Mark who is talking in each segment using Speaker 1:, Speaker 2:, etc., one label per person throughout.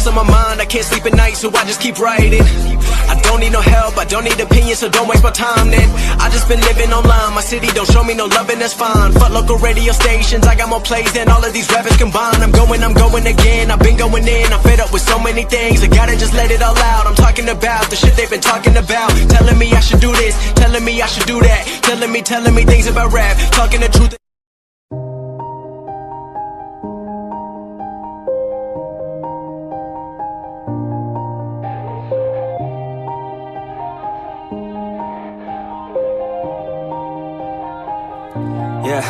Speaker 1: thoughts on my mind, I can't sleep at night, so I just keep writing. I don't need no help, I don't need opinions, so don't waste my time then. I just been living online, my city don't show me no loving, that's fine. Fuck local radio stations, I got more plays than all of these rappers combined. I'm going again, I've been going in, I'm fed up with so many things, I gotta just let it all out. I'm talking about the shit they've been talking about, telling me I should do this, telling me I should do that, telling me things about rap, talking the truth.
Speaker 2: Yeah.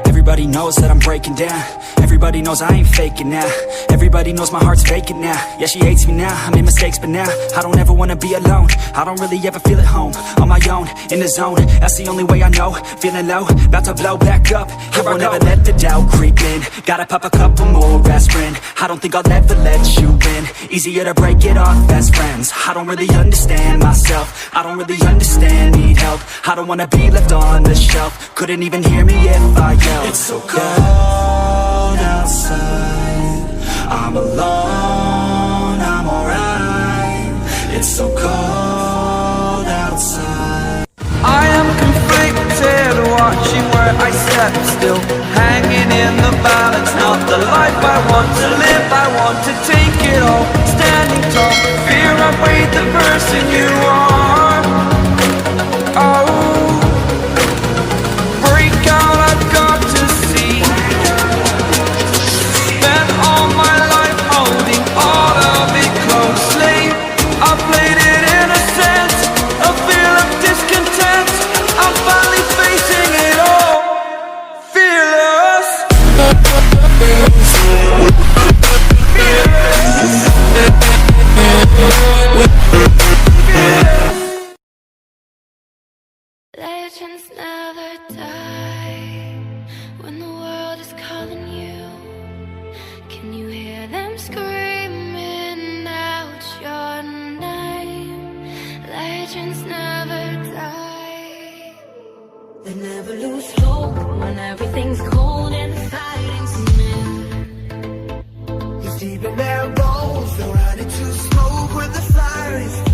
Speaker 2: Everybody knows that I'm breaking down. Everybody knows I ain't faking now. Everybody knows my heart's vacant now. Yeah, she hates me now, I made mistakes but now I don't ever wanna be alone. I don't really ever feel at home. On my own, in the zone, that's the only way I know. Feeling low, about to blow back up. I won't ever let the doubt creep in. Gotta pop a couple more aspirin. I don't think I'll ever let you in. Easier to break it off best friends. I don't really understand myself, I don't really understand, need help. I don't wanna be left on the shelf. Couldn't even hear me if I yelled. It's so cold outside, I'm alone, I'm alright. It's so cold outside. I am conflicted, watching where I step still, hanging in the balance. Not the life I want to live, I want to take it all. Standing tall, fear I've weighed the person you are. Oh,
Speaker 3: legends never die. When the world is calling you, can you hear them screaming out your name? Legends never die. They never lose hope when everything's cold and the fighting's new.
Speaker 4: It's deep in their bones, they're ready to smoke when the fire is